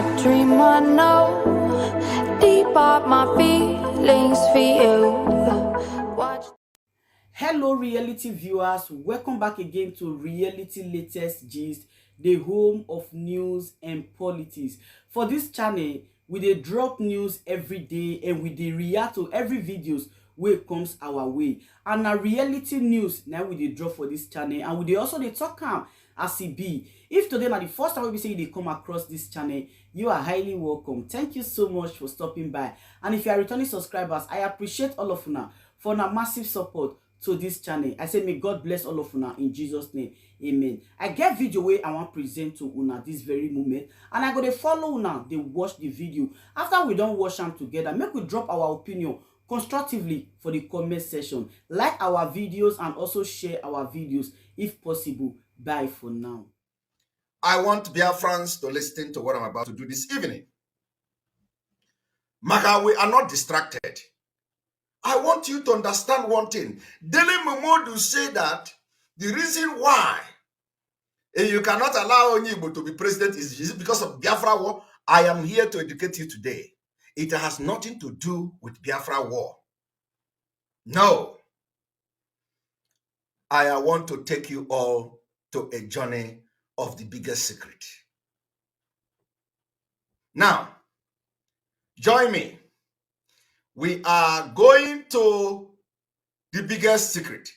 a dream I know. Deep up my feelings for you. Watch. Hello, reality viewers. Welcome back again to Reality Latest Gist, the home of news and politics. For this channel, we dey drop news every day and we dey react to every videos wey comes our way. And na reality news na we dey drop for this channel, and we dey also dey talk am as e be. If today na the first time we say you dey come across this channel, you are highly welcome. Thank you so much for stopping by. And if you are returning subscribers, I appreciate all of una for una massive support to this channel. I say may God bless all of una in Jesus name. Amen. I get video wey I want present to una this very moment, and I go dey follow una dey watch the video. After we don watch am together, make we drop our opinion constructively for the comment section. Like our videos and also share our videos if possible. Bye for now. I want Biafrans to listen to what I'm about to do this evening. Maka, we are not distracted. I want you to understand one thing. Dele Momodu said that the reason why you cannot allow Onyibo to be president is because of Biafra war. I am here to educate you today. It has nothing to do with Biafra war. No. I want to take you all to a journey of the biggest secret. Now, join me. We are going to the biggest secret.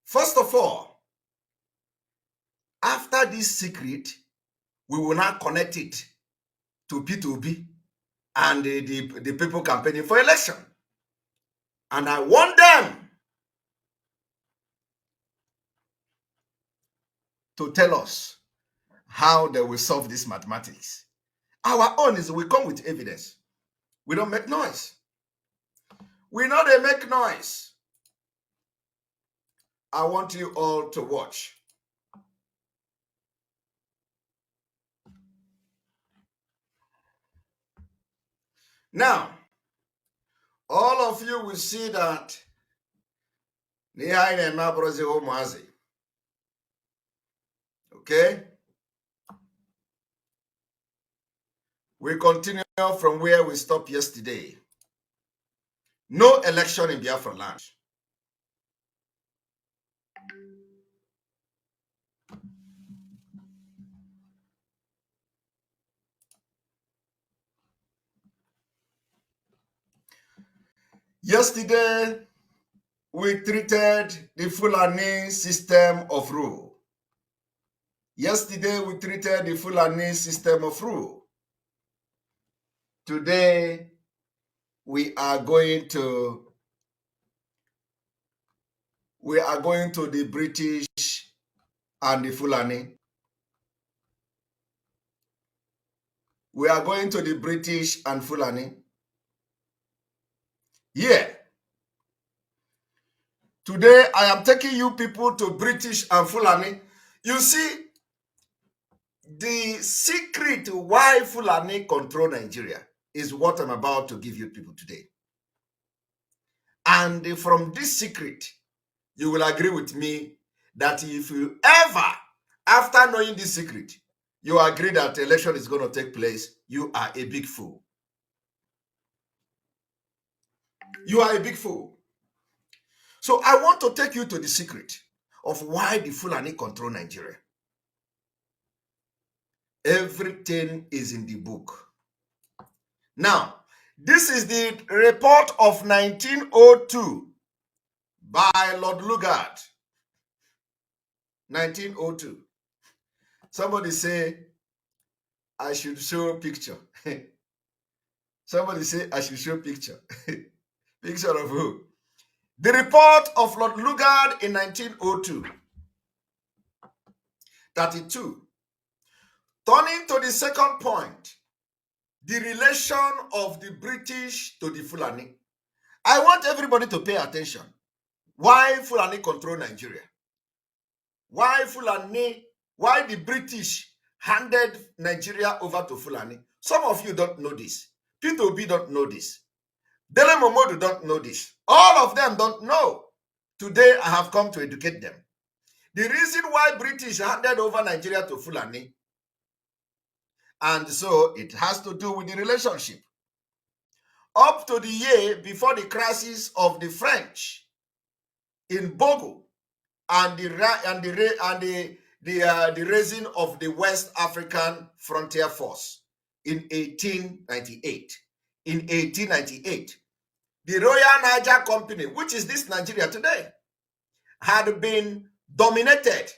First of all, after this secret, we will now connect it to P2B and the people campaigning for election. And I want them to tell us how they will solve this mathematics. Our own is we come with evidence. We don't make noise. We know they make noise. I want you all to watch. Now, all of you will see that okay? We continue from where we stopped yesterday. No election in Biafra land. Yesterday, we treated the Fulani system of rule. Yesterday, we treated the Fulani system of rule. Today, we are going to the British and the Fulani. We are going to the British and Fulani. Yeah. Today, I am taking you people to British and Fulani. You see, the secret why Fulani control Nigeria is what I'm about to give you people today. And from this secret, you will agree with me that if you ever, after knowing this secret, you agree that the election is going to take place, you are a big fool. You are a big fool. So I want to take you to the secret of why the Fulani control Nigeria. Everything is in the book. Now, this is the report of 1902 by Lord Lugard. 1902. Somebody say, I should show a picture. Somebody say, I should show a picture. Picture of who? The report of Lord Lugard in 1902. 32. Turning to the second point, the relation of the British to the Fulani. I want everybody to pay attention. Why Fulani control Nigeria? Why the British handed Nigeria over to Fulani? Some of you don't know this. P2B don't know this. Dele Momodu don't know this. All of them don't know. Today, I have come to educate them. The reason why British handed over Nigeria to Fulani, And so it has to do with the relationship. Up to the year before the crisis of the French in Bogo and the raising of the West African Frontier Force in 1898. In 1898, the Royal Niger Company, which is this Nigeria today, had been dominated.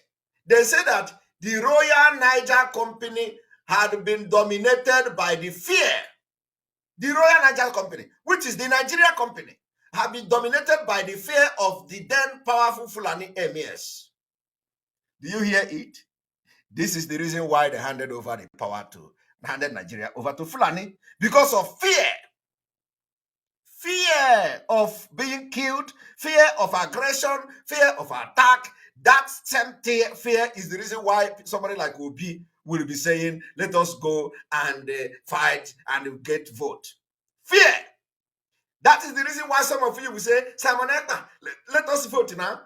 They say that the Royal Niger Company had been dominated by the fear. The Royal Niger Company, which is the Nigeria company, had been dominated by the fear of the then powerful Fulani emirs. Do you hear it? This is the reason why they handed Nigeria over to Fulani, because of fear. Fear of being killed, fear of aggression, fear of attack. That same fear is the reason why somebody like Obi will be saying, let us go and fight and get vote. Fear. That is the reason why some of you will say, Simon Ekpa, let us vote now.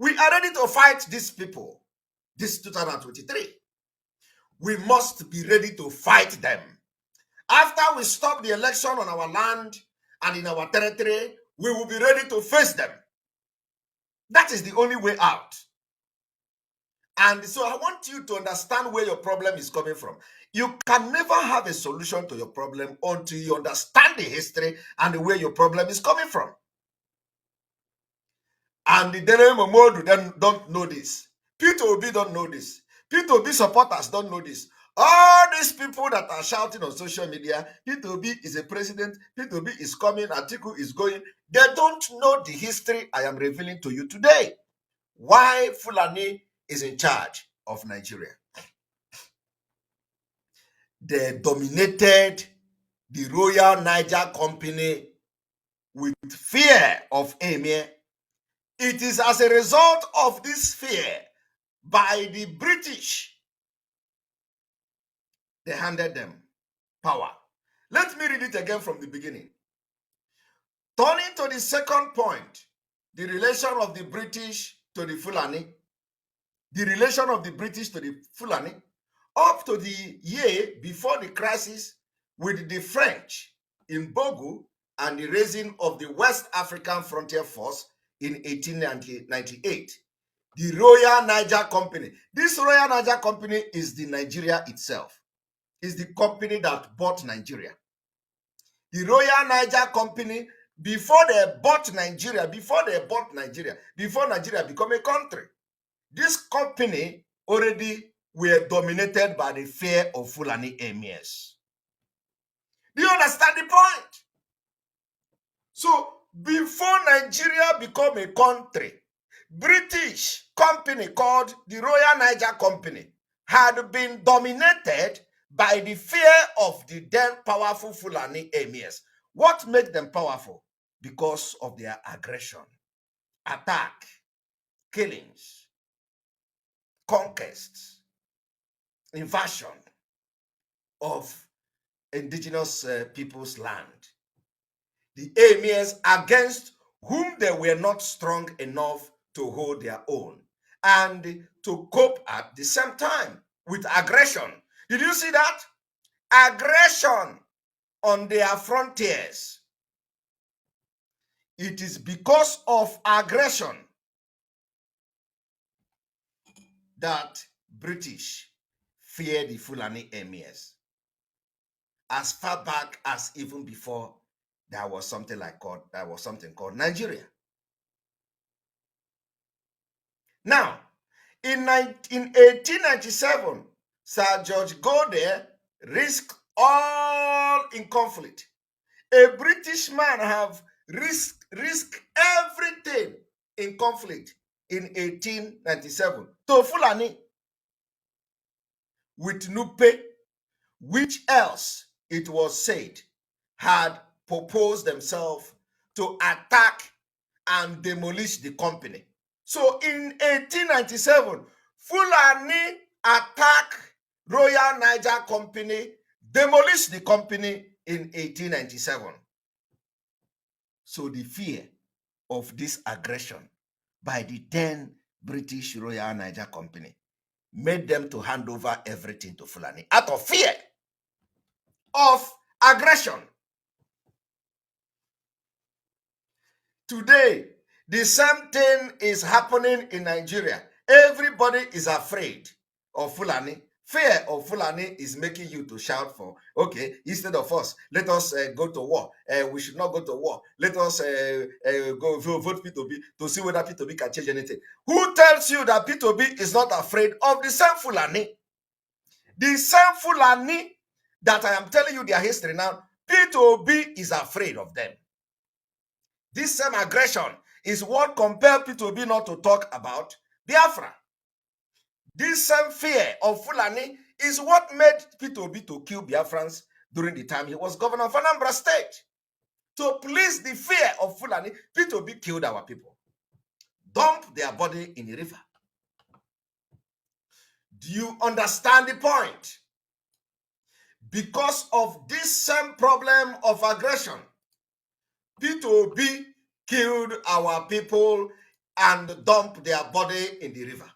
We are ready to fight these people. This 2023. We must be ready to fight them. After we stop the election on our land and in our territory, we will be ready to face them. That is the only way out. And so I want you to understand where your problem is coming from. You can never have a solution to your problem until you understand the history and where your problem is coming from. And the Dèep Momodu don't know this. Peter Obi don't know this. Peter Obi supporters don't know this. All these people that are shouting on social media, Peter Obi is a president, Peter Obi is coming, Atiku is going. They don't know the history I am revealing to you today. Why Fulani is in charge of Nigeria. They dominated the Royal Niger Company with fear of Emir. It is as a result of this fear by the British they handed them power. Let me read it again from the beginning. Turning to the second point, the relation of the British to the Fulani. The relation of the British to the Fulani up to the year before the crisis with the French in Bogo and the raising of the West African Frontier Force in 1898. The Royal Niger Company. This Royal Niger Company is the Nigeria itself. Is the company that bought Nigeria. The Royal Niger Company, before Nigeria became a country, this company already were dominated by the fear of Fulani emirs. Do you understand the point? So, before Nigeria became a country, British company called the Royal Niger Company had been dominated by the fear of the then powerful Fulani emirs. What made them powerful? Because of their aggression, attack, killings, conquests, invasion of indigenous people's land. The emirs against whom they were not strong enough to hold their own and to cope at the same time with aggression. Did you see that? Aggression on their frontiers. It is because of aggression that British fear the Fulani emirs. As far back as even before there was something called Nigeria. Now, in 1897, Sir George Godey risked all in conflict. A British man have risked everything in conflict in 1897 to Fulani with Nupe, which else it was said had proposed themselves to attack and demolish the company. So in 1897, Fulani attacked Royal Niger Company, demolished the company in 1897. So the fear of this aggression by the then British Royal Niger Company made them to hand over everything to Fulani out of fear of aggression. Today, the same thing is happening in Nigeria. Everybody is afraid of Fulani. Fear of Fulani is making you to shout for, okay, instead of us, let us go to war. We should not go to war. Let us go vote P2B to see whether P2B can change anything. Who tells you that P2B is not afraid of the same Fulani? The same Fulani that I am telling you their history now, P2B is afraid of them. This same aggression is what compelled P2B not to talk about Biafra. This same fear of Fulani is what made P2B to kill Biafrans during the time he was governor of Anambra State. To please the fear of Fulani, P2B killed our people, dumped their body in the river. Do you understand the point? Because of this same problem of aggression, P2B killed our people and dumped their body in the river.